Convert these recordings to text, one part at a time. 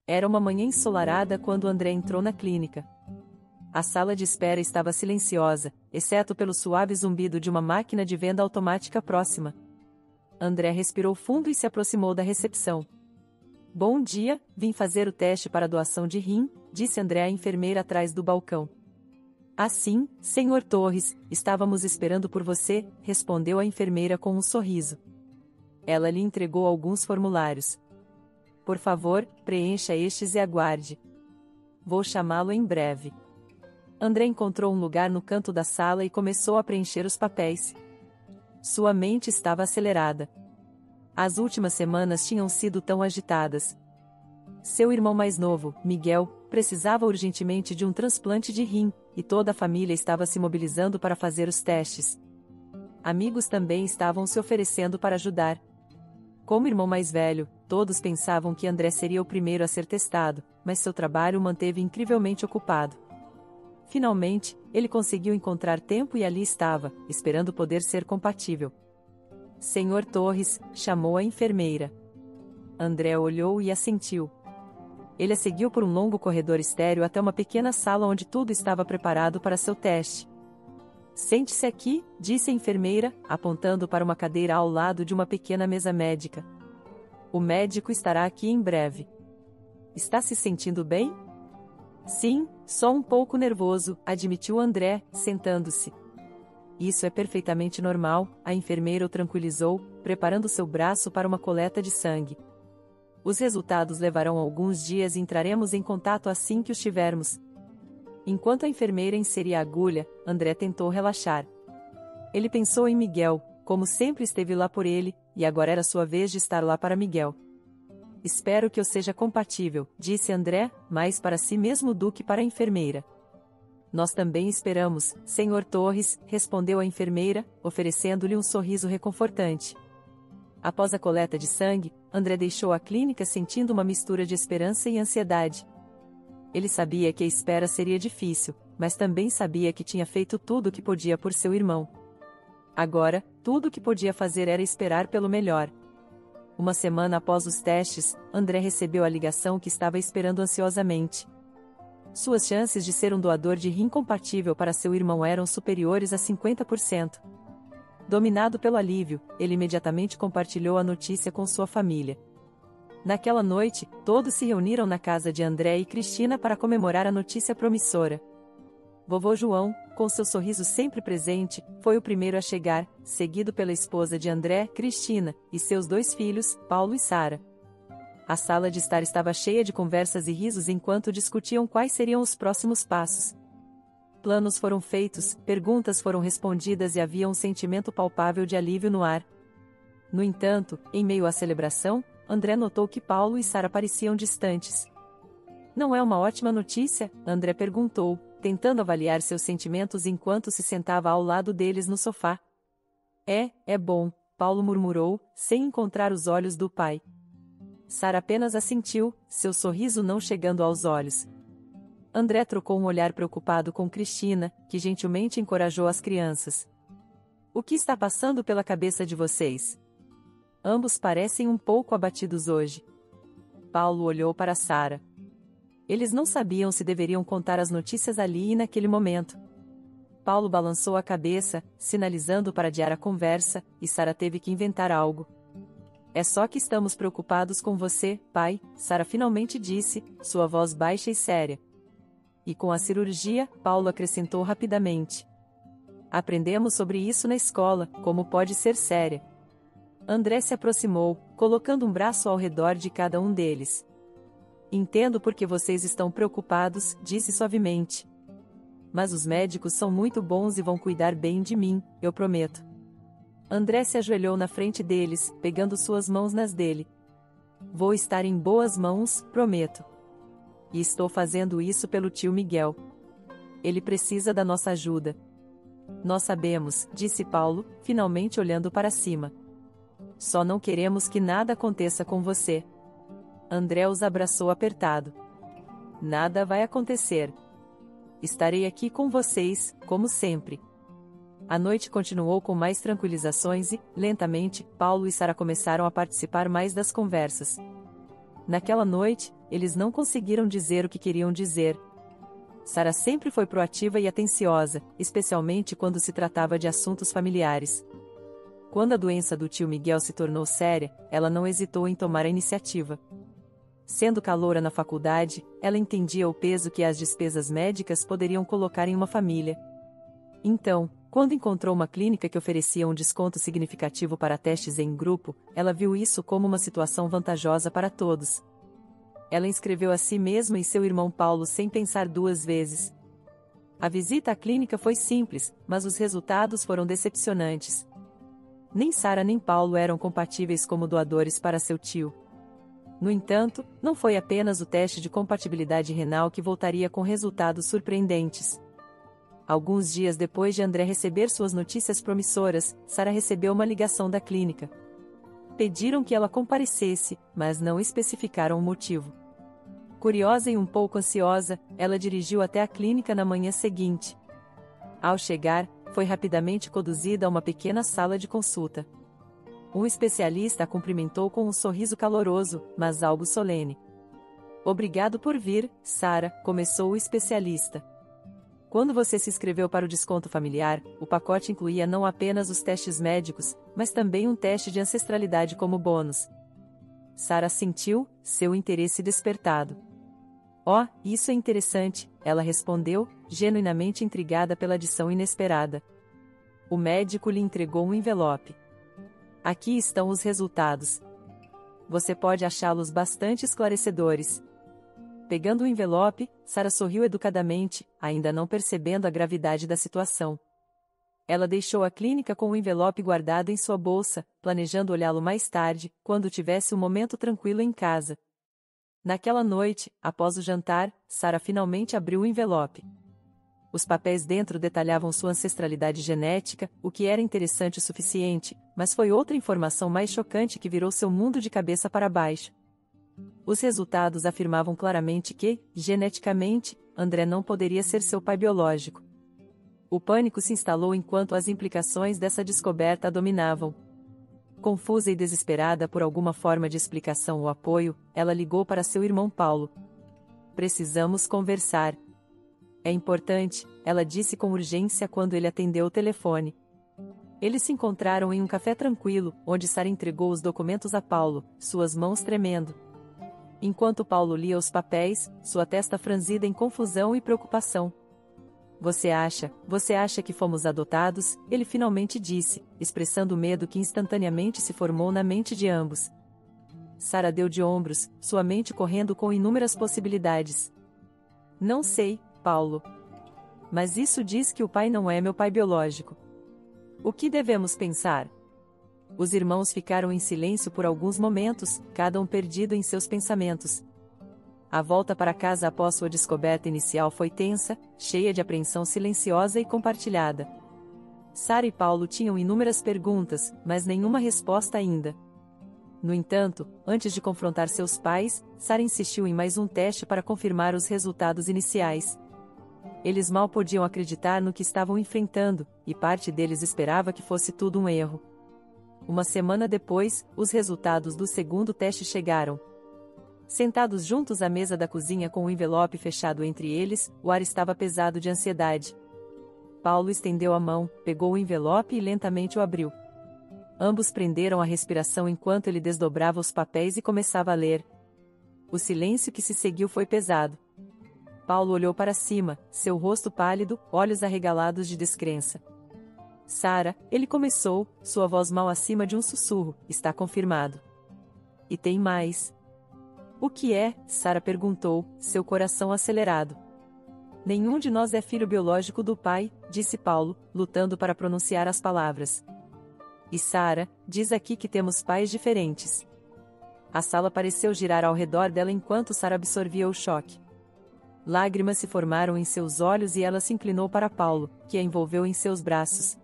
Era uma manhã ensolarada quando André entrou na clínica. A sala de espera estava silenciosa, exceto pelo suave zumbido de uma máquina de venda automática próxima. André respirou fundo e se aproximou da recepção. Bom dia, vim fazer o teste para doação de rim, disse André à enfermeira atrás do balcão. Sim, Sr. Torres, estávamos esperando por você, respondeu a enfermeira com um sorriso. Ela lhe entregou alguns formulários. Por favor, preencha estes e aguarde. Vou chamá-lo em breve. André encontrou um lugar no canto da sala e começou a preencher os papéis. Sua mente estava acelerada. As últimas semanas tinham sido tão agitadas. Seu irmão mais novo, Miguel, precisava urgentemente de um transplante de rim, e toda a família estava se mobilizando para fazer os testes. Amigos também estavam se oferecendo para ajudar. Como irmão mais velho, todos pensavam que André seria o primeiro a ser testado, mas seu trabalho o manteve incrivelmente ocupado. Finalmente, ele conseguiu encontrar tempo e ali estava, esperando poder ser compatível. Sr. Torres, chamou a enfermeira. André olhou e assentiu. Ele a seguiu por um longo corredor estéril até uma pequena sala onde tudo estava preparado para seu teste. Sente-se aqui, disse a enfermeira, apontando para uma cadeira ao lado de uma pequena mesa médica. O médico estará aqui em breve. Está se sentindo bem? Sim, só um pouco nervoso, admitiu André, sentando-se. Isso é perfeitamente normal, a enfermeira o tranquilizou, preparando seu braço para uma coleta de sangue. Os resultados levarão alguns dias e entraremos em contato assim que os tivermos. Enquanto a enfermeira inseria a agulha, André tentou relaxar. Ele pensou em Miguel, como sempre esteve lá por ele, e agora era sua vez de estar lá para Miguel. Espero que eu seja compatível, disse André, mais para si mesmo do que para a enfermeira. Nós também esperamos, Sr. Torres, respondeu a enfermeira, oferecendo-lhe um sorriso reconfortante. Após a coleta de sangue, André deixou a clínica sentindo uma mistura de esperança e ansiedade. Ele sabia que a espera seria difícil, mas também sabia que tinha feito tudo o que podia por seu irmão. Agora, tudo o que podia fazer era esperar pelo melhor. Uma semana após os testes, André recebeu a ligação que estava esperando ansiosamente. Suas chances de ser um doador de rim compatível para seu irmão eram superiores a 50%. Dominado pelo alívio, ele imediatamente compartilhou a notícia com sua família. Naquela noite, todos se reuniram na casa de André e Cristina para comemorar a notícia promissora. Vovô João, com seu sorriso sempre presente, foi o primeiro a chegar, seguido pela esposa de André, Cristina, e seus 2 filhos, Paulo e Sara. A sala de estar estava cheia de conversas e risos enquanto discutiam quais seriam os próximos passos. Planos foram feitos, perguntas foram respondidas e havia um sentimento palpável de alívio no ar. No entanto, em meio à celebração, André notou que Paulo e Sara pareciam distantes. Não é uma ótima notícia? André perguntou, tentando avaliar seus sentimentos enquanto se sentava ao lado deles no sofá. É bom, Paulo murmurou, sem encontrar os olhos do pai. Sara apenas assentiu, seu sorriso não chegando aos olhos. André trocou um olhar preocupado com Cristina, que gentilmente encorajou as crianças. O que está passando pela cabeça de vocês? Ambos parecem um pouco abatidos hoje. Paulo olhou para Sara. Eles não sabiam se deveriam contar as notícias ali e naquele momento. Paulo balançou a cabeça, sinalizando para adiar a conversa, e Sara teve que inventar algo. É só que estamos preocupados com você, pai, Sara finalmente disse, sua voz baixa e séria. E com a cirurgia, Paulo acrescentou rapidamente. Aprendemos sobre isso na escola, como pode ser séria. André se aproximou, colocando um braço ao redor de cada um deles. Entendo por que vocês estão preocupados, disse suavemente. Mas os médicos são muito bons e vão cuidar bem de mim, eu prometo. André se ajoelhou na frente deles, pegando suas mãos nas dele. Vou estar em boas mãos, prometo. E estou fazendo isso pelo tio Miguel. Ele precisa da nossa ajuda. Nós sabemos, disse Paulo, finalmente olhando para cima. Só não queremos que nada aconteça com você. André os abraçou apertado. Nada vai acontecer. Estarei aqui com vocês, como sempre. A noite continuou com mais tranquilizações e, lentamente, Paulo e Sara começaram a participar mais das conversas. Naquela noite, eles não conseguiram dizer o que queriam dizer. Sara sempre foi proativa e atenciosa, especialmente quando se tratava de assuntos familiares. Quando a doença do tio Miguel se tornou séria, ela não hesitou em tomar a iniciativa. Sendo caloura na faculdade, ela entendia o peso que as despesas médicas poderiam colocar em uma família. Então, quando encontrou uma clínica que oferecia um desconto significativo para testes em grupo, ela viu isso como uma situação vantajosa para todos. Ela inscreveu a si mesma e seu irmão Paulo sem pensar duas vezes. A visita à clínica foi simples, mas os resultados foram decepcionantes. Nem Sara nem Paulo eram compatíveis como doadores para seu tio. No entanto, não foi apenas o teste de compatibilidade renal que voltaria com resultados surpreendentes. Alguns dias depois de André receber suas notícias promissoras, Sara recebeu uma ligação da clínica. Pediram que ela comparecesse, mas não especificaram o motivo. Curiosa e um pouco ansiosa, ela dirigiu até a clínica na manhã seguinte. Ao chegar, foi rapidamente conduzida a uma pequena sala de consulta. Um especialista a cumprimentou com um sorriso caloroso, mas algo solene. "Obrigado por vir, Sara", começou o especialista. "Quando você se inscreveu para o desconto familiar, o pacote incluía não apenas os testes médicos, mas também um teste de ancestralidade como bônus." Sara sentiu seu interesse despertado. "Oh, isso é interessante", ela respondeu, genuinamente intrigada pela adição inesperada. O médico lhe entregou um envelope. "Aqui estão os resultados. Você pode achá-los bastante esclarecedores." Pegando o envelope, Sara sorriu educadamente, ainda não percebendo a gravidade da situação. Ela deixou a clínica com o envelope guardado em sua bolsa, planejando olhá-lo mais tarde, quando tivesse um momento tranquilo em casa. Naquela noite, após o jantar, Sara finalmente abriu o envelope. Os papéis dentro detalhavam sua ancestralidade genética, o que era interessante o suficiente, mas foi outra informação mais chocante que virou seu mundo de cabeça para baixo. Os resultados afirmavam claramente que, geneticamente, André não poderia ser seu pai biológico. O pânico se instalou enquanto as implicações dessa descoberta a dominavam. Confusa e desesperada por alguma forma de explicação ou apoio, ela ligou para seu irmão Paulo. "Precisamos conversar. É importante", ela disse com urgência quando ele atendeu o telefone. Eles se encontraram em um café tranquilo, onde Sara entregou os documentos a Paulo, suas mãos tremendo. Enquanto Paulo lia os papéis, sua testa franzida em confusão e preocupação. Você acha que fomos adotados?", ele finalmente disse, expressando o medo que instantaneamente se formou na mente de ambos. Sara deu de ombros, sua mente correndo com inúmeras possibilidades. "Não sei, Paulo. Mas isso diz que o pai não é meu pai biológico. O que devemos pensar?" Os irmãos ficaram em silêncio por alguns momentos, cada um perdido em seus pensamentos. A volta para casa após sua descoberta inicial foi tensa, cheia de apreensão silenciosa e compartilhada. Sara e Paulo tinham inúmeras perguntas, mas nenhuma resposta ainda. No entanto, antes de confrontar seus pais, Sara insistiu em mais um teste para confirmar os resultados iniciais. Eles mal podiam acreditar no que estavam enfrentando, e parte deles esperava que fosse tudo um erro. Uma semana depois, os resultados do segundo teste chegaram. Sentados juntos à mesa da cozinha com o envelope fechado entre eles, o ar estava pesado de ansiedade. Paulo estendeu a mão, pegou o envelope e lentamente o abriu. Ambos prenderam a respiração enquanto ele desdobrava os papéis e começava a ler. O silêncio que se seguiu foi pesado. Paulo olhou para cima, seu rosto pálido, olhos arregalados de descrença. "Sara", ele começou, sua voz mal acima de um sussurro, "está confirmado." "E tem mais." "O que é?", Sara perguntou, seu coração acelerado. "Nenhum de nós é filho biológico do pai", disse Paulo, lutando para pronunciar as palavras. "E Sara, diz aqui que temos pais diferentes." A sala pareceu girar ao redor dela enquanto Sara absorvia o choque. Lágrimas se formaram em seus olhos e ela se inclinou para Paulo, que a envolveu em seus braços.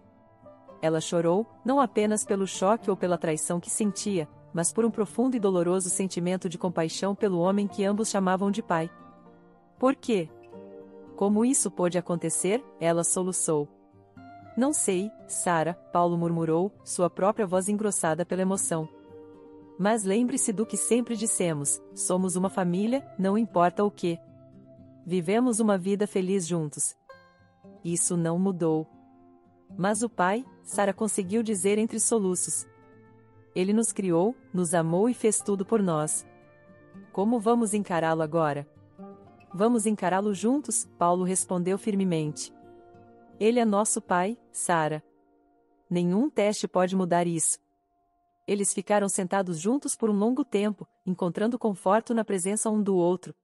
Ela chorou, não apenas pelo choque ou pela traição que sentia, mas por um profundo e doloroso sentimento de compaixão pelo homem que ambos chamavam de pai. "Por quê? Como isso pôde acontecer?", ela soluçou. "Não sei, Sara", Paulo murmurou, sua própria voz engrossada pela emoção. Mas lembre-se do que sempre dissemos: somos uma família, não importa o que. Vivemos uma vida feliz juntos. Isso não mudou. Mas o pai, Sara conseguiu dizer entre soluços. Ele nos criou, nos amou e fez tudo por nós. Como vamos encará-lo agora? Vamos encará-lo juntos, Paulo respondeu firmemente. Ele é nosso pai, Sara. Nenhum teste pode mudar isso. Eles ficaram sentados juntos por um longo tempo, encontrando conforto na presença um do outro.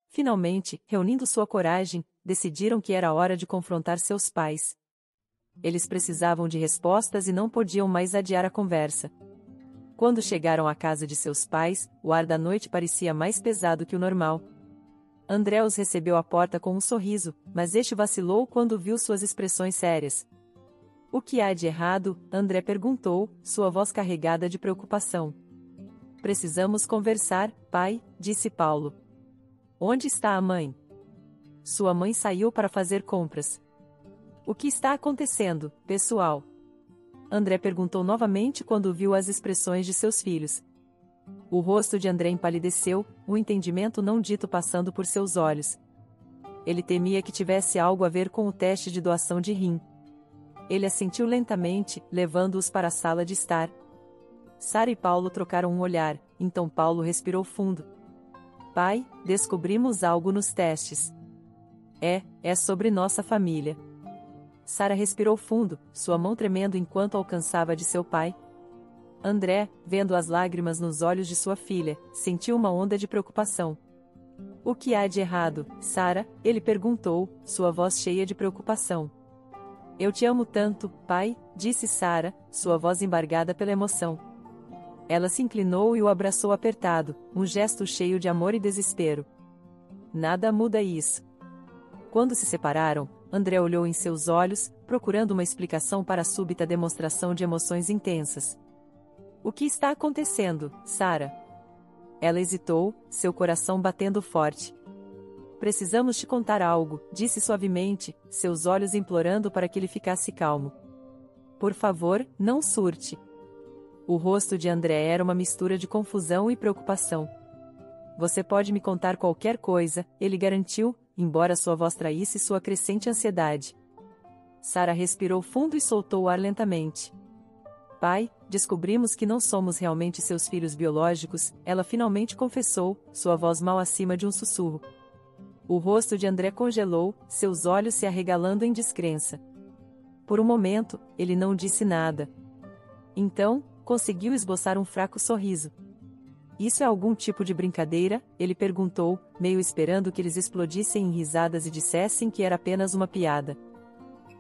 Finalmente, reunindo sua coragem, decidiram que era hora de confrontar seus pais. Eles precisavam de respostas e não podiam mais adiar a conversa. Quando chegaram à casa de seus pais, o ar da noite parecia mais pesado que o normal. André os recebeu à porta com um sorriso, mas este vacilou quando viu suas expressões sérias. O que há de errado? André perguntou, sua voz carregada de preocupação. Precisamos conversar, pai, disse Paulo. Onde está a mãe? Sua mãe saiu para fazer compras. O que está acontecendo, pessoal? André perguntou novamente quando viu as expressões de seus filhos. O rosto de André empalideceu, o entendimento não dito passando por seus olhos. Ele temia que tivesse algo a ver com o teste de doação de rim. Ele assentiu lentamente, levando-os para a sala de estar. Sara e Paulo trocaram um olhar, então Paulo respirou fundo. Pai, descobrimos algo nos testes. É sobre nossa família. Sara respirou fundo, sua mão tremendo enquanto alcançava a de seu pai. André, vendo as lágrimas nos olhos de sua filha, sentiu uma onda de preocupação. O que há de errado, Sara? Ele perguntou, sua voz cheia de preocupação. Eu te amo tanto, pai, disse Sara, sua voz embargada pela emoção. Ela se inclinou e o abraçou apertado, um gesto cheio de amor e desespero. Nada muda isso. Quando se separaram, André olhou em seus olhos, procurando uma explicação para a súbita demonstração de emoções intensas. O que está acontecendo, Sara? Ela hesitou, seu coração batendo forte. Precisamos te contar algo, disse suavemente, seus olhos implorando para que ele ficasse calmo. Por favor, não surte. O rosto de André era uma mistura de confusão e preocupação. Você pode me contar qualquer coisa, ele garantiu, embora sua voz traísse sua crescente ansiedade. Sara respirou fundo e soltou o ar lentamente. Pai, descobrimos que não somos realmente seus filhos biológicos, ela finalmente confessou, sua voz mal acima de um sussurro. O rosto de André congelou, seus olhos se arregalando em descrença. Por um momento, ele não disse nada. Então, conseguiu esboçar um fraco sorriso. Isso é algum tipo de brincadeira? Ele perguntou, meio esperando que eles explodissem em risadas e dissessem que era apenas uma piada.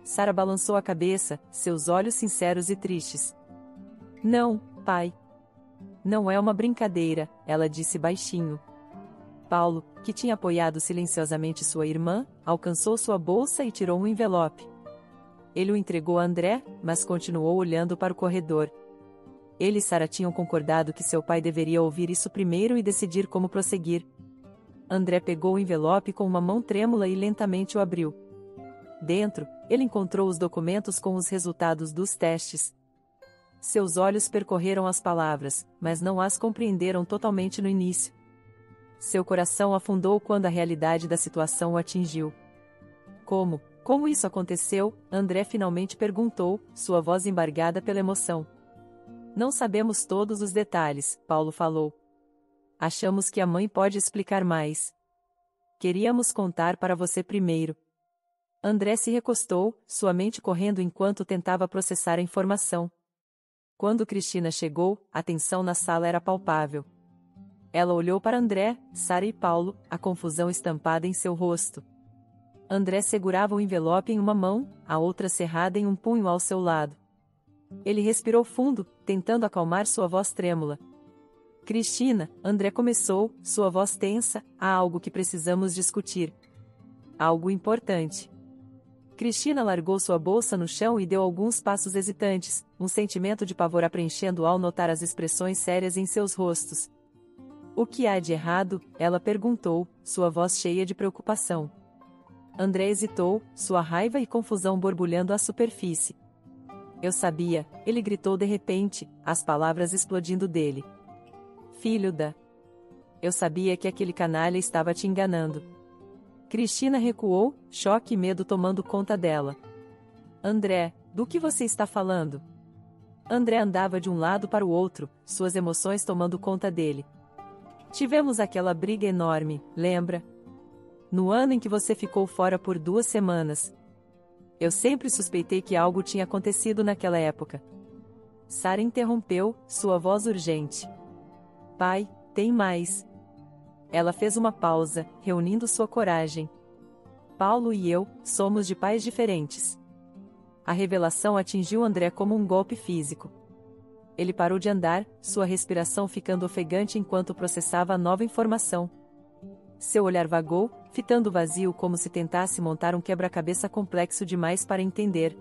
Sara balançou a cabeça, seus olhos sinceros e tristes. Não, pai. Não é uma brincadeira, ela disse baixinho. Paulo, que tinha apoiado silenciosamente sua irmã, alcançou sua bolsa e tirou um envelope. Ele o entregou a André, mas continuou olhando para o corredor. Ele e Sara tinham concordado que seu pai deveria ouvir isso primeiro e decidir como prosseguir. André pegou o envelope com uma mão trêmula e lentamente o abriu. Dentro, ele encontrou os documentos com os resultados dos testes. Seus olhos percorreram as palavras, mas não as compreenderam totalmente no início. Seu coração afundou quando a realidade da situação o atingiu. Como isso aconteceu? André finalmente perguntou, sua voz embargada pela emoção. Não sabemos todos os detalhes, Paulo falou. Achamos que a mãe pode explicar mais. Queríamos contar para você primeiro. André se recostou, sua mente correndo enquanto tentava processar a informação. Quando Cristina chegou, a tensão na sala era palpável. Ela olhou para André, Sara e Paulo, a confusão estampada em seu rosto. André segurava o envelope em uma mão, a outra cerrada em um punho ao seu lado. Ele respirou fundo, tentando acalmar sua voz trêmula. Cristina, André começou, sua voz tensa, há algo que precisamos discutir. Algo importante. Cristina largou sua bolsa no chão e deu alguns passos hesitantes, um sentimento de pavor a preenchendo ao notar as expressões sérias em seus rostos. O que há de errado? Ela perguntou, sua voz cheia de preocupação. André hesitou, sua raiva e confusão borbulhando à superfície. Eu sabia, ele gritou de repente, as palavras explodindo dele. Filho da... Eu sabia que aquele canalha estava te enganando. Cristina recuou, choque e medo tomando conta dela. André, do que você está falando? André andava de um lado para o outro, suas emoções tomando conta dele. Tivemos aquela briga enorme, lembra? No ano em que você ficou fora por 2 semanas. Eu sempre suspeitei que algo tinha acontecido naquela época. Sara interrompeu, sua voz urgente. Pai, tem mais. Ela fez uma pausa, reunindo sua coragem. Paulo e eu, somos de pais diferentes. A revelação atingiu André como um golpe físico. Ele parou de andar, sua respiração ficando ofegante enquanto processava a nova informação. Seu olhar vagou, fitando o vazio como se tentasse montar um quebra-cabeça complexo demais para entender.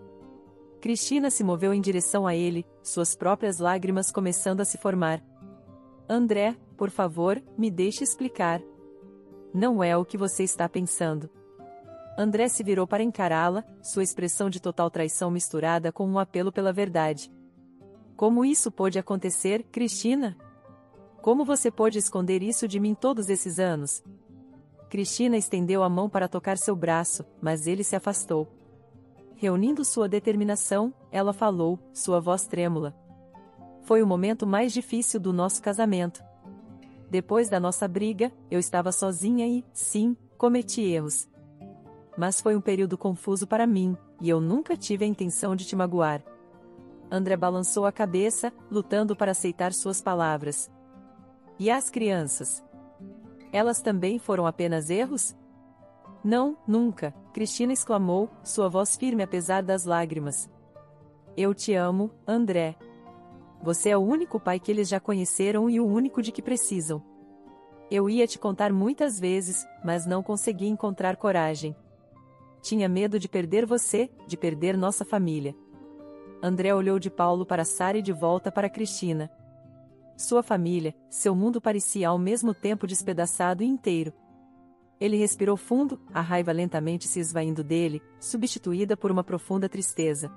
Cristina se moveu em direção a ele, suas próprias lágrimas começando a se formar. André, por favor, me deixe explicar. Não é o que você está pensando. André se virou para encará-la, sua expressão de total traição misturada com um apelo pela verdade. Como isso pôde acontecer, Cristina? Como você pôde esconder isso de mim todos esses anos? Cristina estendeu a mão para tocar seu braço, mas ele se afastou. Reunindo sua determinação, ela falou, sua voz trêmula. Foi o momento mais difícil do nosso casamento. Depois da nossa briga, eu estava sozinha e, sim, cometi erros. Mas foi um período confuso para mim, e eu nunca tive a intenção de te magoar. André balançou a cabeça, lutando para aceitar suas palavras. E as crianças? Elas também foram apenas erros? Não, nunca, Cristina exclamou, sua voz firme apesar das lágrimas. Eu te amo, André. Você é o único pai que eles já conheceram e o único de que precisam. Eu ia te contar muitas vezes, mas não consegui encontrar coragem. Tinha medo de perder você, de perder nossa família. André olhou de Paulo para Sara e de volta para Cristina. Sua família, seu mundo parecia ao mesmo tempo despedaçado e inteiro. Ele respirou fundo, a raiva lentamente se esvaindo dele, substituída por uma profunda tristeza.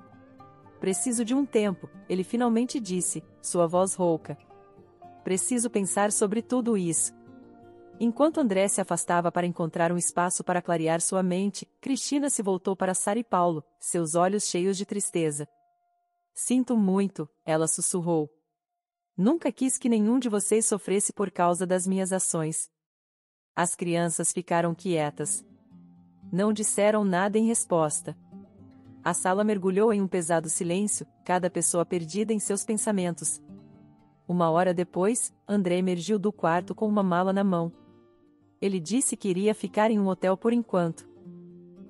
Preciso de um tempo, ele finalmente disse, sua voz rouca. Preciso pensar sobre tudo isso. Enquanto André se afastava para encontrar um espaço para clarear sua mente, Cristina se voltou para Sara e Paulo, seus olhos cheios de tristeza. Sinto muito, ela sussurrou. Nunca quis que nenhum de vocês sofresse por causa das minhas ações. As crianças ficaram quietas. Não disseram nada em resposta. A sala mergulhou em um pesado silêncio, cada pessoa perdida em seus pensamentos. 1 hora depois, André emergiu do quarto com uma mala na mão. Ele disse que iria ficar em um hotel por enquanto.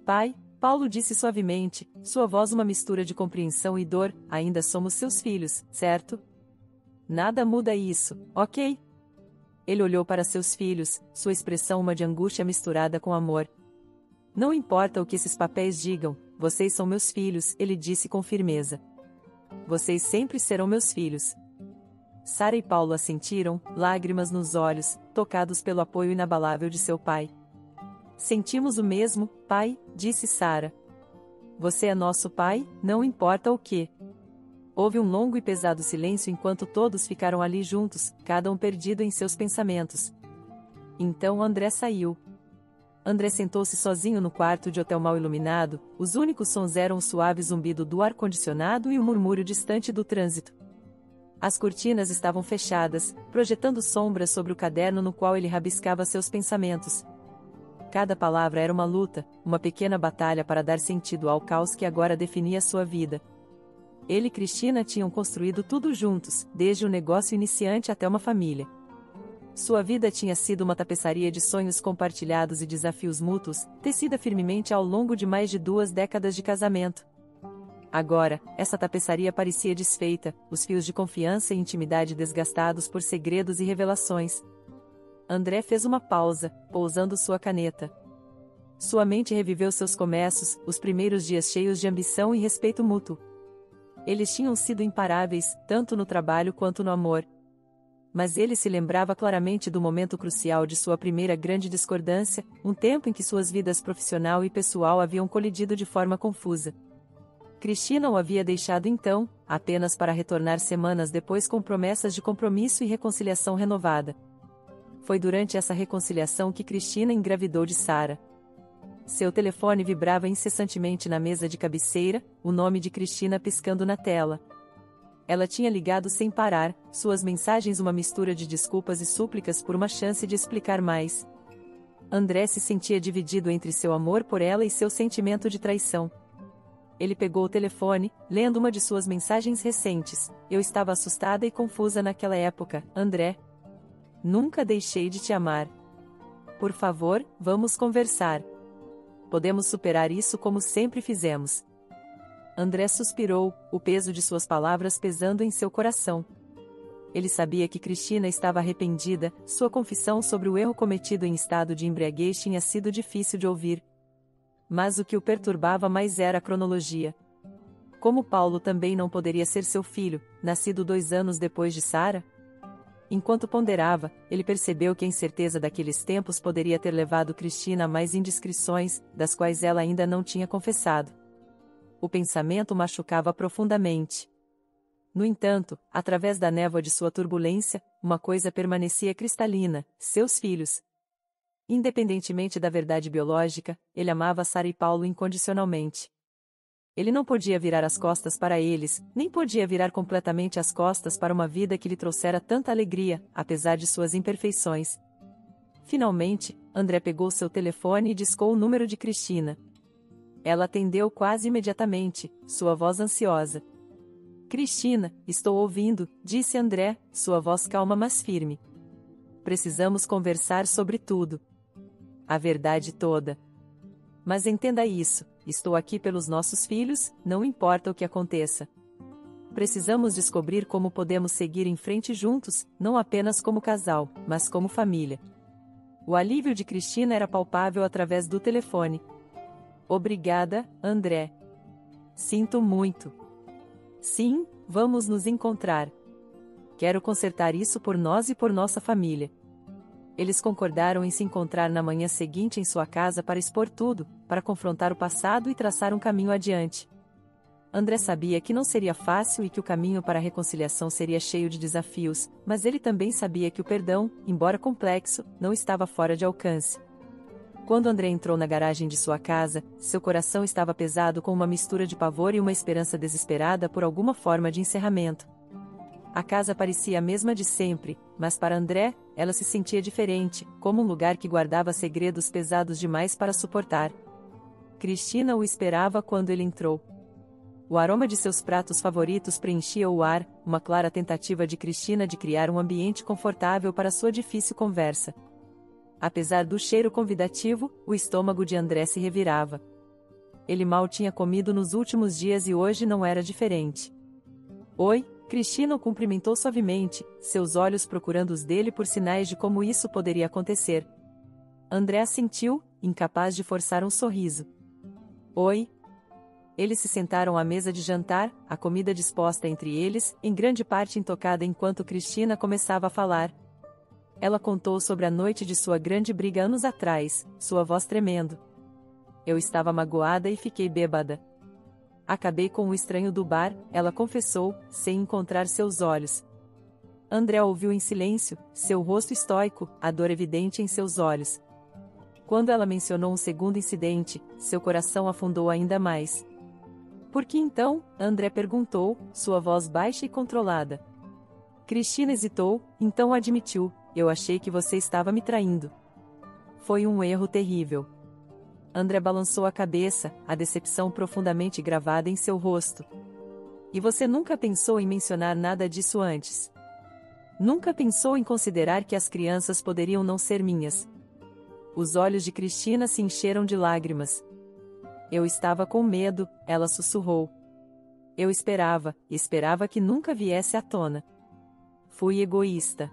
Pai, Paulo disse suavemente, sua voz uma mistura de compreensão e dor, ainda somos seus filhos, certo? Nada muda isso, ok? Ele olhou para seus filhos, sua expressão uma de angústia misturada com amor. Não importa o que esses papéis digam, vocês são meus filhos, ele disse com firmeza. Vocês sempre serão meus filhos. Sara e Paulo assentiram, lágrimas nos olhos, tocados pelo apoio inabalável de seu pai. Sentimos o mesmo, pai, disse Sara. Você é nosso pai, não importa o que. Houve um longo e pesado silêncio enquanto todos ficaram ali juntos, cada um perdido em seus pensamentos. Então André saiu. André sentou-se sozinho no quarto de hotel mal iluminado, os únicos sons eram o suave zumbido do ar-condicionado e o murmúrio distante do trânsito. As cortinas estavam fechadas, projetando sombras sobre o caderno no qual ele rabiscava seus pensamentos. Cada palavra era uma luta, uma pequena batalha para dar sentido ao caos que agora definia sua vida. Ele e Cristina tinham construído tudo juntos, desde um negócio iniciante até uma família. Sua vida tinha sido uma tapeçaria de sonhos compartilhados e desafios mútuos, tecida firmemente ao longo de mais de 2 décadas de casamento. Agora, essa tapeçaria parecia desfeita, os fios de confiança e intimidade desgastados por segredos e revelações. André fez uma pausa, pousando sua caneta. Sua mente reviveu seus começos, os primeiros dias cheios de ambição e respeito mútuo. Eles tinham sido imparáveis, tanto no trabalho quanto no amor. Mas ele se lembrava claramente do momento crucial de sua primeira grande discordância, um tempo em que suas vidas profissional e pessoal haviam colidido de forma confusa. Cristina o havia deixado então, apenas para retornar semanas depois com promessas de compromisso e reconciliação renovada. Foi durante essa reconciliação que Cristina engravidou de Sara. Seu telefone vibrava incessantemente na mesa de cabeceira, o nome de Cristina piscando na tela. Ela tinha ligado sem parar, suas mensagens uma mistura de desculpas e súplicas por uma chance de explicar mais. André se sentia dividido entre seu amor por ela e seu sentimento de traição. Ele pegou o telefone, lendo uma de suas mensagens recentes. Eu estava assustada e confusa naquela época, André. Nunca deixei de te amar. Por favor, vamos conversar. Podemos superar isso como sempre fizemos. André suspirou, o peso de suas palavras pesando em seu coração. Ele sabia que Cristina estava arrependida, sua confissão sobre o erro cometido em estado de embriaguez tinha sido difícil de ouvir. Mas o que o perturbava mais era a cronologia. Como Paulo também não poderia ser seu filho, nascido 2 anos depois de Sara? Enquanto ponderava, ele percebeu que a incerteza daqueles tempos poderia ter levado Cristina a mais indiscrições, das quais ela ainda não tinha confessado. O pensamento machucava profundamente. No entanto, através da névoa de sua turbulência, uma coisa permanecia cristalina: seus filhos. Independentemente da verdade biológica, ele amava Sara e Paulo incondicionalmente. Ele não podia virar as costas para eles, nem podia virar completamente as costas para uma vida que lhe trouxera tanta alegria, apesar de suas imperfeições. Finalmente, André pegou seu telefone e discou o número de Cristina. Ela atendeu quase imediatamente, sua voz ansiosa. Cristina, estou ouvindo, disse André, sua voz calma mas firme. Precisamos conversar sobre tudo. A verdade toda. Mas entenda isso, estou aqui pelos nossos filhos, não importa o que aconteça. Precisamos descobrir como podemos seguir em frente juntos, não apenas como casal, mas como família. O alívio de Cristina era palpável através do telefone. Obrigada, André. Sinto muito. Sim, vamos nos encontrar. Quero consertar isso por nós e por nossa família. Eles concordaram em se encontrar na manhã seguinte em sua casa para expor tudo, para confrontar o passado e traçar um caminho adiante. André sabia que não seria fácil e que o caminho para a reconciliação seria cheio de desafios, mas ele também sabia que o perdão, embora complexo, não estava fora de alcance. Quando André entrou na garagem de sua casa, seu coração estava pesado com uma mistura de pavor e uma esperança desesperada por alguma forma de encerramento. A casa parecia a mesma de sempre, mas para André, ela se sentia diferente, como um lugar que guardava segredos pesados demais para suportar. Cristina o esperava quando ele entrou. O aroma de seus pratos favoritos preenchia o ar, uma clara tentativa de Cristina de criar um ambiente confortável para sua difícil conversa. Apesar do cheiro convidativo, o estômago de André se revirava. Ele mal tinha comido nos últimos dias e hoje não era diferente. Oi, Cristina o cumprimentou suavemente, seus olhos procurando os dele por sinais de como isso poderia acontecer. André assentiu, incapaz de forçar um sorriso. Oi. Eles se sentaram à mesa de jantar, a comida disposta entre eles, em grande parte intocada enquanto Cristina começava a falar. Ela contou sobre a noite de sua grande briga anos atrás, sua voz tremendo. Eu estava magoada e fiquei bêbada. Acabei com o estranho do bar, ela confessou, sem encontrar seus olhos. André ouviu em silêncio, seu rosto estoico, a dor evidente em seus olhos. Quando ela mencionou um segundo incidente, seu coração afundou ainda mais. Por que então? André perguntou, sua voz baixa e controlada. Cristina hesitou, então admitiu, eu achei que você estava me traindo. Foi um erro terrível. André balançou a cabeça, a decepção profundamente gravada em seu rosto. E você nunca pensou em mencionar nada disso antes? Nunca pensou em considerar que as crianças poderiam não ser minhas? Os olhos de Cristina se encheram de lágrimas. Eu estava com medo, ela sussurrou. Eu esperava que nunca viesse à tona. Fui egoísta.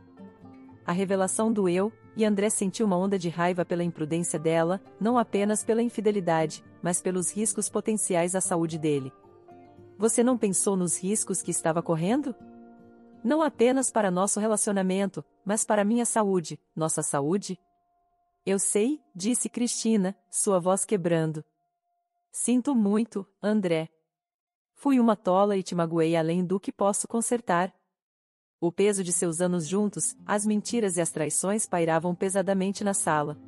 A revelação doeu, e André sentiu uma onda de raiva pela imprudência dela, não apenas pela infidelidade, mas pelos riscos potenciais à saúde dele. Você não pensou nos riscos que estava correndo? Não apenas para nosso relacionamento, mas para minha saúde, nossa saúde? Eu sei, disse Cristina, sua voz quebrando. Sinto muito, André. Fui uma tola e te magoei além do que posso consertar. O peso de seus anos juntos, as mentiras e as traições pairavam pesadamente na sala.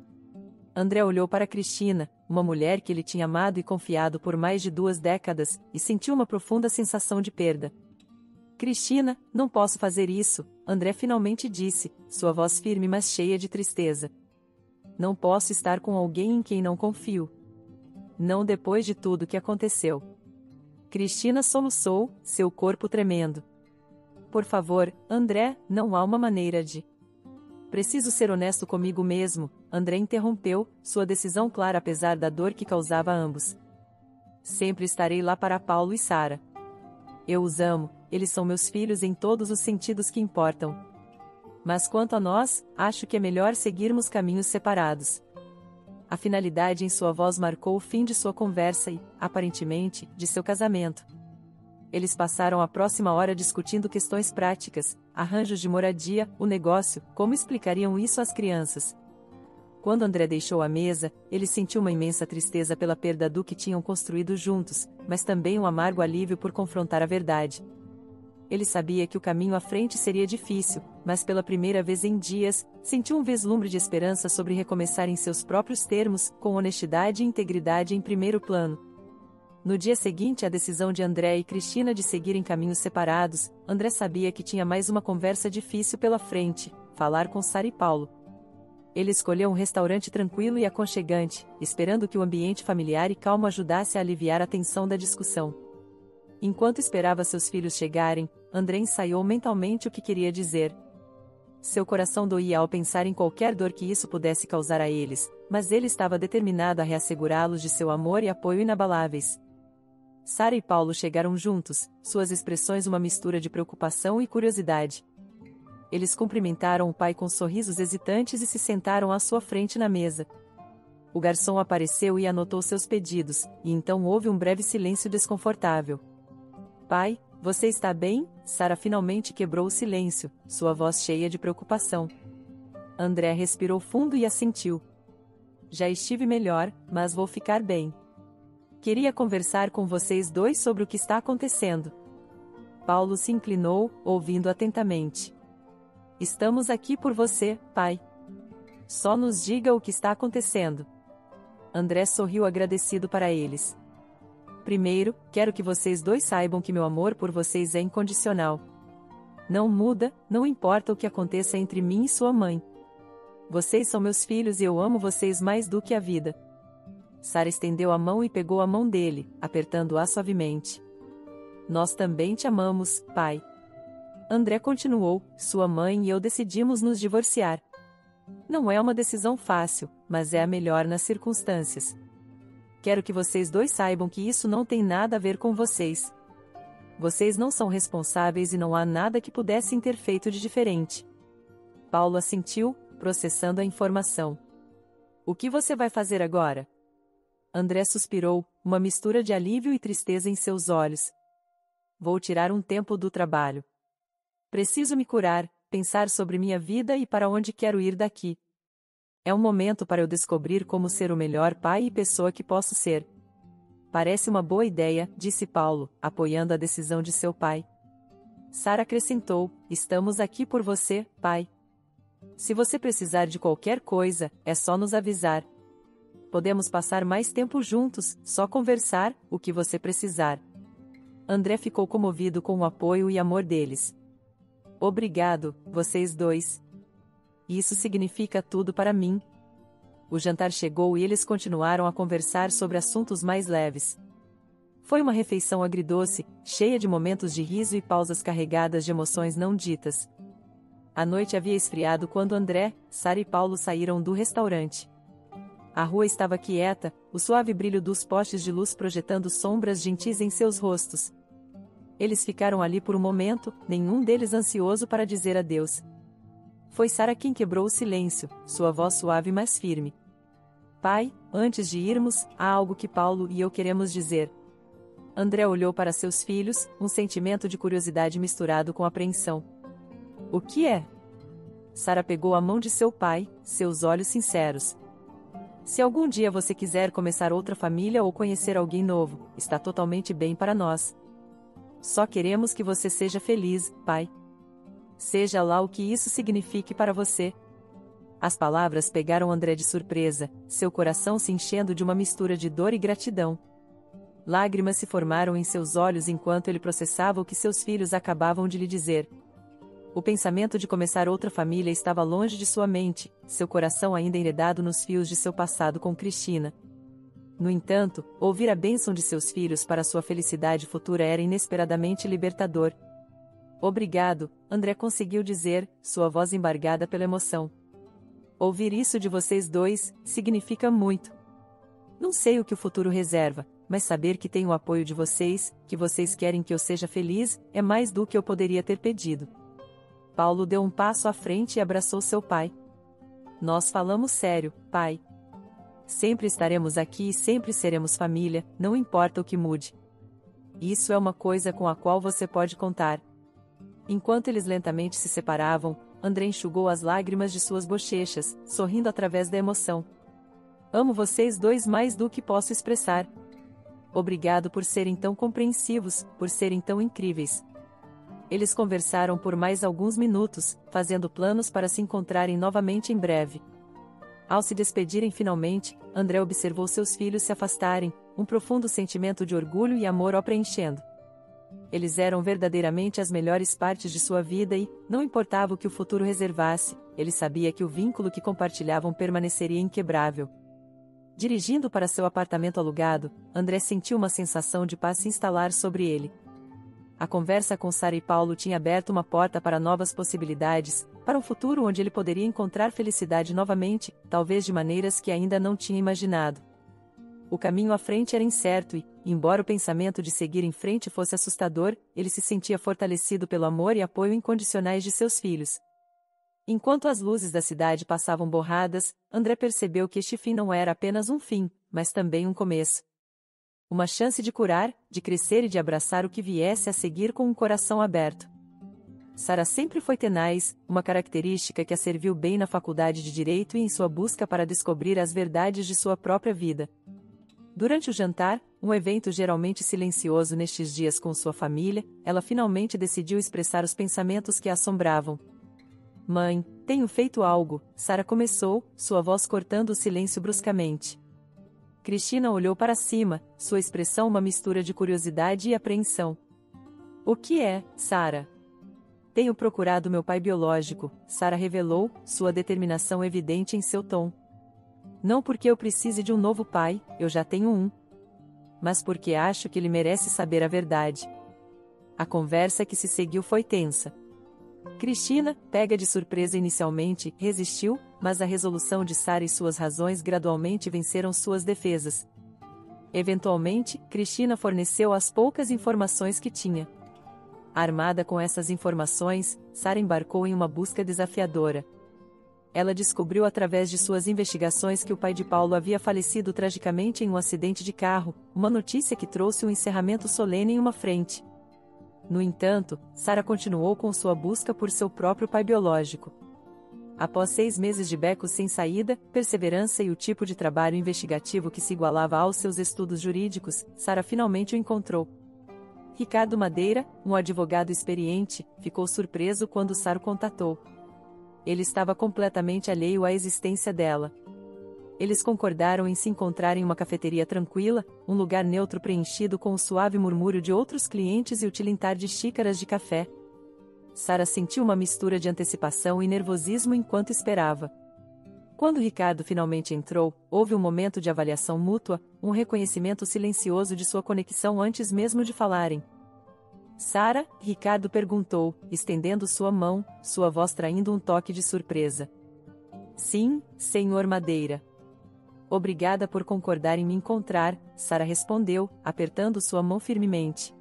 André olhou para Cristina, uma mulher que ele tinha amado e confiado por mais de 2 décadas, e sentiu uma profunda sensação de perda. Cristina, não posso fazer isso, André finalmente disse, sua voz firme mas cheia de tristeza. Não posso estar com alguém em quem não confio. Não depois de tudo que aconteceu. Cristina soluçou, seu corpo tremendo. Por favor, André, não há uma maneira de... Preciso ser honesto comigo mesmo, André interrompeu, sua decisão clara apesar da dor que causava a ambos. Sempre estarei lá para Paulo e Sara. Eu os amo, eles são meus filhos em todos os sentidos que importam. Mas quanto a nós, acho que é melhor seguirmos caminhos separados. A finalidade em sua voz marcou o fim de sua conversa e, aparentemente, de seu casamento. Eles passaram a próxima hora discutindo questões práticas, arranjos de moradia, o negócio, como explicariam isso às crianças. Quando André deixou a mesa, ele sentiu uma imensa tristeza pela perda do que tinham construído juntos, mas também um amargo alívio por confrontar a verdade. Ele sabia que o caminho à frente seria difícil, mas pela primeira vez em dias, sentiu um vislumbre de esperança sobre recomeçar em seus próprios termos, com honestidade e integridade em primeiro plano. No dia seguinte à decisão de André e Cristina de seguirem caminhos separados, André sabia que tinha mais uma conversa difícil pela frente, falar com Sara e Paulo. Ele escolheu um restaurante tranquilo e aconchegante, esperando que o ambiente familiar e calmo ajudasse a aliviar a tensão da discussão. Enquanto esperava seus filhos chegarem, André ensaiou mentalmente o que queria dizer. Seu coração doía ao pensar em qualquer dor que isso pudesse causar a eles, mas ele estava determinado a reassegurá-los de seu amor e apoio inabaláveis. Sara e Paulo chegaram juntos, suas expressões uma mistura de preocupação e curiosidade. Eles cumprimentaram o pai com sorrisos hesitantes e se sentaram à sua frente na mesa. O garçom apareceu e anotou seus pedidos, e então houve um breve silêncio desconfortável. Pai, você está bem? Sara finalmente quebrou o silêncio, sua voz cheia de preocupação. André respirou fundo e assentiu. Já estive melhor, mas vou ficar bem. Queria conversar com vocês dois sobre o que está acontecendo. Paulo se inclinou, ouvindo atentamente. Estamos aqui por você, pai. Só nos diga o que está acontecendo. André sorriu agradecido para eles. Primeiro, quero que vocês dois saibam que meu amor por vocês é incondicional. Não muda, não importa o que aconteça entre mim e sua mãe. Vocês são meus filhos e eu amo vocês mais do que a vida. Sara estendeu a mão e pegou a mão dele, apertando-a suavemente. Nós também te amamos, pai. André continuou, sua mãe e eu decidimos nos divorciar. Não é uma decisão fácil, mas é a melhor nas circunstâncias. Quero que vocês dois saibam que isso não tem nada a ver com vocês. Vocês não são responsáveis e não há nada que pudessem ter feito de diferente. Paulo assentiu, processando a informação. O que você vai fazer agora? André suspirou, uma mistura de alívio e tristeza em seus olhos. Vou tirar um tempo do trabalho. Preciso me curar, pensar sobre minha vida e para onde quero ir daqui. É um momento para eu descobrir como ser o melhor pai e pessoa que posso ser. Parece uma boa ideia, disse Paulo, apoiando a decisão de seu pai. Sara acrescentou, estamos aqui por você, pai. Se você precisar de qualquer coisa, é só nos avisar. Podemos passar mais tempo juntos, só conversar, o que você precisar. André ficou comovido com o apoio e amor deles. Obrigado, vocês dois. Isso significa tudo para mim. O jantar chegou e eles continuaram a conversar sobre assuntos mais leves. Foi uma refeição agridoce, cheia de momentos de riso e pausas carregadas de emoções não ditas. A noite havia esfriado quando André, Sara e Paulo saíram do restaurante. A rua estava quieta, o suave brilho dos postes de luz projetando sombras gentis em seus rostos. Eles ficaram ali por um momento, nenhum deles ansioso para dizer adeus. Foi Sara quem quebrou o silêncio, sua voz suave mas firme. Pai, antes de irmos, há algo que Paulo e eu queremos dizer. André olhou para seus filhos, um sentimento de curiosidade misturado com apreensão. O que é? Sara pegou a mão de seu pai, seus olhos sinceros. Se algum dia você quiser começar outra família ou conhecer alguém novo, está totalmente bem para nós. Só queremos que você seja feliz, pai. Seja lá o que isso signifique para você. As palavras pegaram André de surpresa, seu coração se enchendo de uma mistura de dor e gratidão. Lágrimas se formaram em seus olhos enquanto ele processava o que seus filhos acabavam de lhe dizer. O pensamento de começar outra família estava longe de sua mente, seu coração ainda enredado nos fios de seu passado com Cristina. No entanto, ouvir a bênção de seus filhos para sua felicidade futura era inesperadamente libertador. Obrigado, André conseguiu dizer, sua voz embargada pela emoção. Ouvir isso de vocês dois significa muito. Não sei o que o futuro reserva, mas saber que tenho o apoio de vocês, que vocês querem que eu seja feliz, é mais do que eu poderia ter pedido. Paulo deu um passo à frente e abraçou seu pai. Nós falamos sério, pai. Sempre estaremos aqui e sempre seremos família, não importa o que mude. Isso é uma coisa com a qual você pode contar. Enquanto eles lentamente se separavam, André enxugou as lágrimas de suas bochechas, sorrindo através da emoção. Amo vocês dois mais do que posso expressar. Obrigado por serem tão compreensivos, por serem tão incríveis. Eles conversaram por mais alguns minutos, fazendo planos para se encontrarem novamente em breve. Ao se despedirem finalmente, André observou seus filhos se afastarem, um profundo sentimento de orgulho e amor o preenchendo. Eles eram verdadeiramente as melhores partes de sua vida e, não importava o que o futuro reservasse, ele sabia que o vínculo que compartilhavam permaneceria inquebrável. Dirigindo para seu apartamento alugado, André sentiu uma sensação de paz se instalar sobre ele. A conversa com Sara e Paulo tinha aberto uma porta para novas possibilidades, para um futuro onde ele poderia encontrar felicidade novamente, talvez de maneiras que ainda não tinha imaginado. O caminho à frente era incerto e, embora o pensamento de seguir em frente fosse assustador, ele se sentia fortalecido pelo amor e apoio incondicionais de seus filhos. Enquanto as luzes da cidade passavam borradas, André percebeu que este fim não era apenas um fim, mas também um começo. Uma chance de curar, de crescer e de abraçar o que viesse a seguir com um coração aberto. Sara sempre foi tenaz, uma característica que a serviu bem na faculdade de Direito e em sua busca para descobrir as verdades de sua própria vida. Durante o jantar, um evento geralmente silencioso nestes dias com sua família, ela finalmente decidiu expressar os pensamentos que a assombravam. Mãe, tenho feito algo, Sara começou, sua voz cortando o silêncio bruscamente. Cristina olhou para cima, sua expressão uma mistura de curiosidade e apreensão. O que é, Sara? Tenho procurado meu pai biológico, Sara revelou, sua determinação evidente em seu tom. Não porque eu precise de um novo pai, eu já tenho um. Mas porque acho que ele merece saber a verdade. A conversa que se seguiu foi tensa. Cristina, pega de surpresa inicialmente, resistiu, mas a resolução de Sara e suas razões gradualmente venceram suas defesas. Eventualmente, Cristina forneceu as poucas informações que tinha. Armada com essas informações, Sara embarcou em uma busca desafiadora. Ela descobriu através de suas investigações que o pai de Paulo havia falecido tragicamente em um acidente de carro, uma notícia que trouxe um encerramento solene em uma frente. No entanto, Sara continuou com sua busca por seu próprio pai biológico. Após 6 meses de becos sem saída, perseverança e o tipo de trabalho investigativo que se igualava aos seus estudos jurídicos, Sara finalmente o encontrou. Ricardo Madeira, um advogado experiente, ficou surpreso quando Sara o contatou. Ele estava completamente alheio à existência dela. Eles concordaram em se encontrar em uma cafeteria tranquila, um lugar neutro preenchido com o suave murmúrio de outros clientes e o tilintar de xícaras de café. Sara sentiu uma mistura de antecipação e nervosismo enquanto esperava. Quando Ricardo finalmente entrou, houve um momento de avaliação mútua, um reconhecimento silencioso de sua conexão antes mesmo de falarem. Sara, Ricardo perguntou, estendendo sua mão, sua voz traindo um toque de surpresa. Sim, senhor Madeira. Obrigada por concordar em me encontrar, Sara respondeu, apertando sua mão firmemente.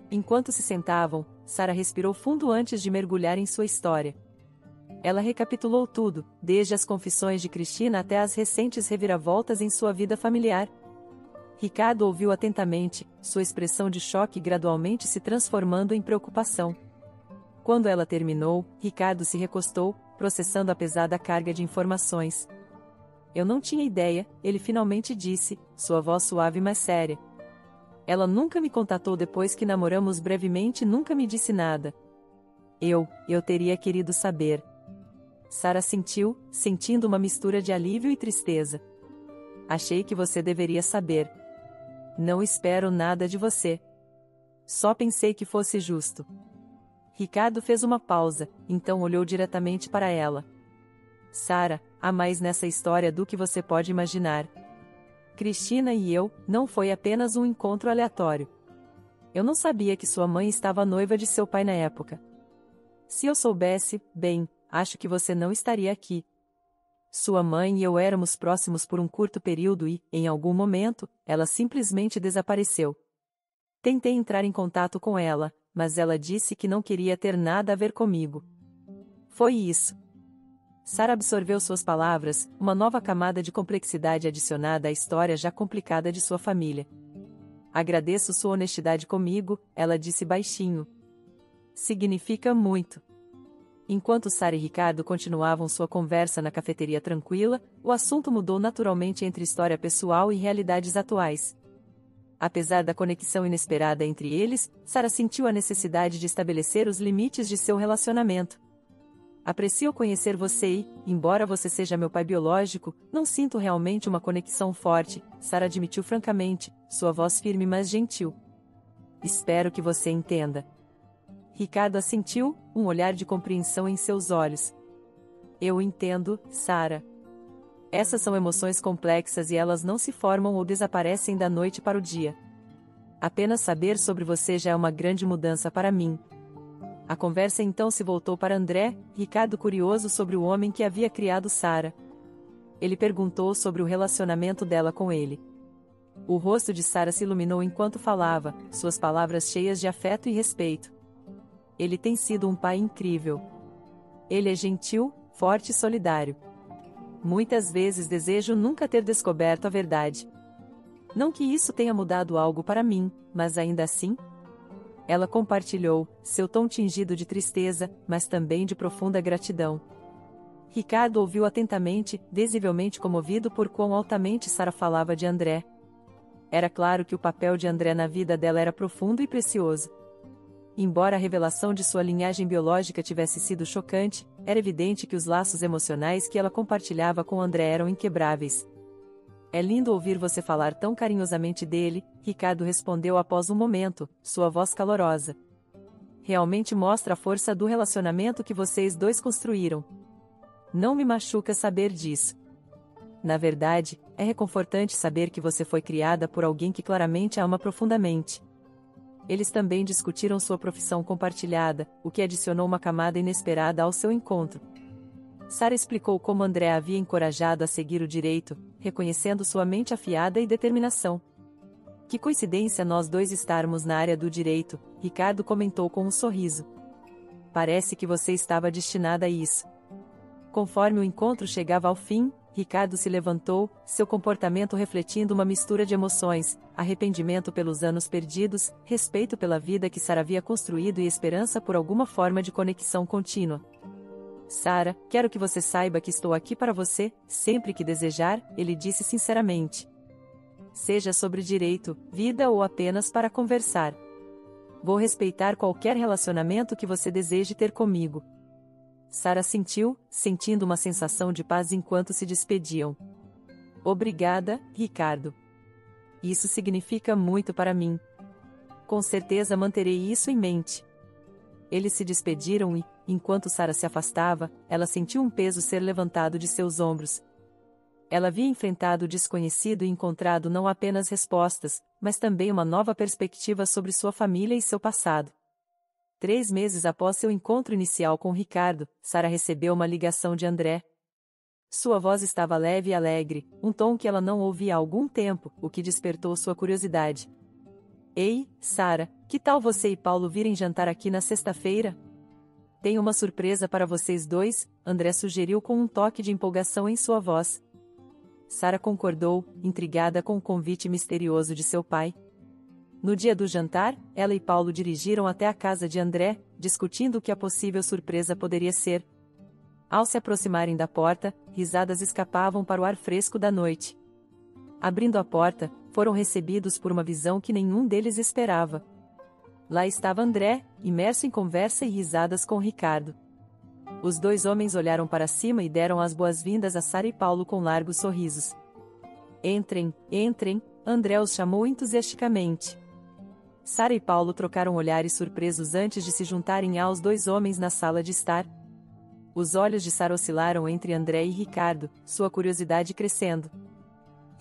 Enquanto se sentavam, Sara respirou fundo antes de mergulhar em sua história. Ela recapitulou tudo, desde as confissões de Cristina até as recentes reviravoltas em sua vida familiar. Ricardo ouviu atentamente, sua expressão de choque gradualmente se transformando em preocupação. Quando ela terminou, Ricardo se recostou, processando a pesada carga de informações. Eu não tinha ideia, ele finalmente disse, sua voz suave mas séria. Ela nunca me contatou depois que namoramos brevemente e nunca me disse nada. Eu teria querido saber. Sara sentiu, sentindo uma mistura de alívio e tristeza. Achei que você deveria saber. Não espero nada de você. Só pensei que fosse justo. Ricardo fez uma pausa, então olhou diretamente para ela. Sara, há mais nessa história do que você pode imaginar. Cristina e eu, não foi apenas um encontro aleatório. Eu não sabia que sua mãe estava noiva de seu pai na época. Se eu soubesse, bem, acho que você não estaria aqui. Sua mãe e eu éramos próximos por um curto período e, em algum momento, ela simplesmente desapareceu. Tentei entrar em contato com ela, mas ela disse que não queria ter nada a ver comigo. Foi isso. Sara absorveu suas palavras, uma nova camada de complexidade adicionada à história já complicada de sua família. Agradeço sua honestidade comigo, ela disse baixinho. Significa muito. Enquanto Sara e Ricardo continuavam sua conversa na cafeteria tranquila, o assunto mudou naturalmente entre história pessoal e realidades atuais. Apesar da conexão inesperada entre eles, Sara sentiu a necessidade de estabelecer os limites de seu relacionamento. Aprecio conhecer você e, embora você seja meu pai biológico, não sinto realmente uma conexão forte, Sara admitiu francamente, sua voz firme mas gentil. Espero que você entenda. Ricardo assentiu, um olhar de compreensão em seus olhos. Eu entendo, Sara. Essas são emoções complexas e elas não se formam ou desaparecem da noite para o dia. Apenas saber sobre você já é uma grande mudança para mim. A conversa então se voltou para André, Ricardo curioso sobre o homem que havia criado Sara. Ele perguntou sobre o relacionamento dela com ele. O rosto de Sara se iluminou enquanto falava, suas palavras cheias de afeto e respeito. Ele tem sido um pai incrível. Ele é gentil, forte e solidário. Muitas vezes desejo nunca ter descoberto a verdade. Não que isso tenha mudado algo para mim, mas ainda assim... Ela compartilhou, seu tom tingido de tristeza, mas também de profunda gratidão. Ricardo ouviu atentamente, visivelmente comovido por quão altamente Sara falava de André. Era claro que o papel de André na vida dela era profundo e precioso. Embora a revelação de sua linhagem biológica tivesse sido chocante, era evidente que os laços emocionais que ela compartilhava com André eram inquebráveis. É lindo ouvir você falar tão carinhosamente dele, Ricardo respondeu após um momento, sua voz calorosa. Realmente mostra a força do relacionamento que vocês dois construíram. Não me machuca saber disso. Na verdade, é reconfortante saber que você foi criada por alguém que claramente a ama profundamente. Eles também discutiram sua profissão compartilhada, o que adicionou uma camada inesperada ao seu encontro. Sara explicou como André a havia encorajado a seguir o direito, reconhecendo sua mente afiada e determinação. Que coincidência nós dois estarmos na área do direito, Ricardo comentou com um sorriso. Parece que você estava destinada a isso. Conforme o encontro chegava ao fim, Ricardo se levantou, seu comportamento refletindo uma mistura de emoções, arrependimento pelos anos perdidos, respeito pela vida que Sara havia construído e esperança por alguma forma de conexão contínua. Sara, quero que você saiba que estou aqui para você, sempre que desejar, ele disse sinceramente. Seja sobre direito, vida ou apenas para conversar. Vou respeitar qualquer relacionamento que você deseje ter comigo. Sara sentiu, sentindo uma sensação de paz enquanto se despediam. Obrigada, Ricardo. Isso significa muito para mim. Com certeza manterei isso em mente. Eles se despediram e, enquanto Sara se afastava, ela sentiu um peso ser levantado de seus ombros. Ela havia enfrentado o desconhecido e encontrado não apenas respostas, mas também uma nova perspectiva sobre sua família e seu passado. 3 meses após seu encontro inicial com Ricardo, Sara recebeu uma ligação de André. Sua voz estava leve e alegre, um tom que ela não ouvia há algum tempo, o que despertou sua curiosidade. Ei, Sara, que tal você e Paulo virem jantar aqui na sexta-feira? Tenho uma surpresa para vocês dois, André sugeriu com um toque de empolgação em sua voz. Sara concordou, intrigada com o convite misterioso de seu pai. No dia do jantar, ela e Paulo dirigiram até a casa de André, discutindo o que a possível surpresa poderia ser. Ao se aproximarem da porta, risadas escapavam para o ar fresco da noite. Abrindo a porta, foram recebidos por uma visão que nenhum deles esperava. Lá estava André, imerso em conversa e risadas com Ricardo. Os dois homens olharam para cima e deram as boas-vindas a Sara e Paulo com largos sorrisos. Entrem, entrem, André os chamou entusiasticamente. Sara e Paulo trocaram olhares surpresos antes de se juntarem aos dois homens na sala de estar. Os olhos de Sara oscilaram entre André e Ricardo, sua curiosidade crescendo.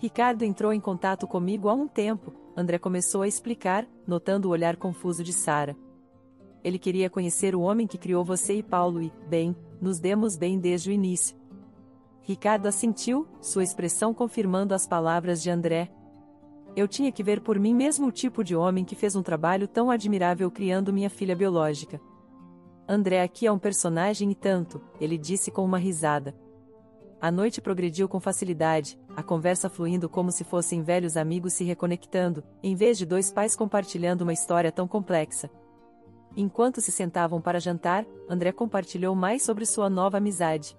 Ricardo entrou em contato comigo há um tempo, André começou a explicar, notando o olhar confuso de Sara. Ele queria conhecer o homem que criou você e Paulo e, bem, nos demos bem desde o início. Ricardo assentiu, sua expressão confirmando as palavras de André. Eu tinha que ver por mim mesmo o tipo de homem que fez um trabalho tão admirável criando minha filha biológica. André aqui é um personagem e tanto, ele disse com uma risada. A noite progrediu com facilidade, a conversa fluindo como se fossem velhos amigos se reconectando, em vez de dois pais compartilhando uma história tão complexa. Enquanto se sentavam para jantar, André compartilhou mais sobre sua nova amizade.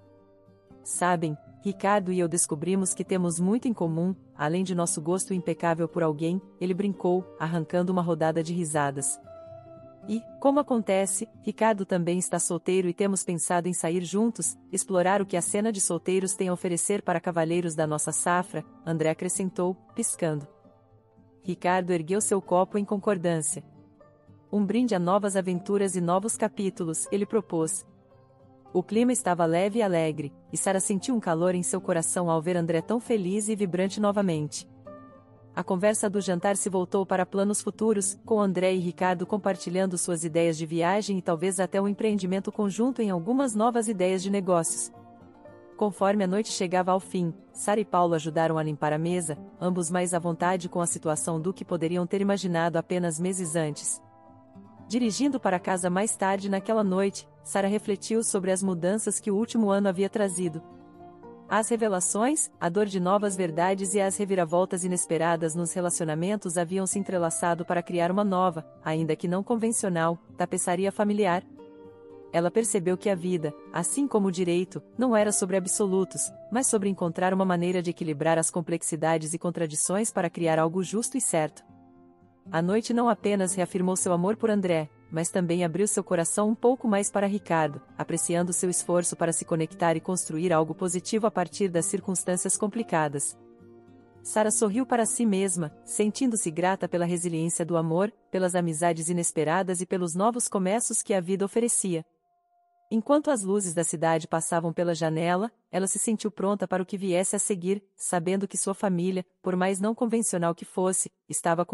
Sabem, Ricardo e eu descobrimos que temos muito em comum, além de nosso gosto impecável por alguém, ele brincou, arrancando uma rodada de risadas. E, como acontece, Ricardo também está solteiro e temos pensado em sair juntos, explorar o que a cena de solteiros tem a oferecer para cavalheiros da nossa safra, André acrescentou, piscando. Ricardo ergueu seu copo em concordância. Um brinde a novas aventuras e novos capítulos, ele propôs. O clima estava leve e alegre, e Sara sentiu um calor em seu coração ao ver André tão feliz e vibrante novamente. A conversa do jantar se voltou para planos futuros, com André e Ricardo compartilhando suas ideias de viagem e talvez até um empreendimento conjunto em algumas novas ideias de negócios. Conforme a noite chegava ao fim, Sara e Paulo ajudaram a limpar a mesa, ambos mais à vontade com a situação do que poderiam ter imaginado apenas meses antes. Dirigindo para casa mais tarde naquela noite, Sara refletiu sobre as mudanças que o último ano havia trazido. As revelações, a dor de novas verdades e as reviravoltas inesperadas nos relacionamentos haviam se entrelaçado para criar uma nova, ainda que não convencional, tapeçaria familiar. Ela percebeu que a vida, assim como o direito, não era sobre absolutos, mas sobre encontrar uma maneira de equilibrar as complexidades e contradições para criar algo justo e certo. A noite não apenas reafirmou seu amor por André, mas também abriu seu coração um pouco mais para Ricardo, apreciando seu esforço para se conectar e construir algo positivo a partir das circunstâncias complicadas. Sara sorriu para si mesma, sentindo-se grata pela resiliência do amor, pelas amizades inesperadas e pelos novos começos que a vida oferecia. Enquanto as luzes da cidade passavam pela janela, ela se sentiu pronta para o que viesse a seguir, sabendo que sua família, por mais não convencional que fosse, estava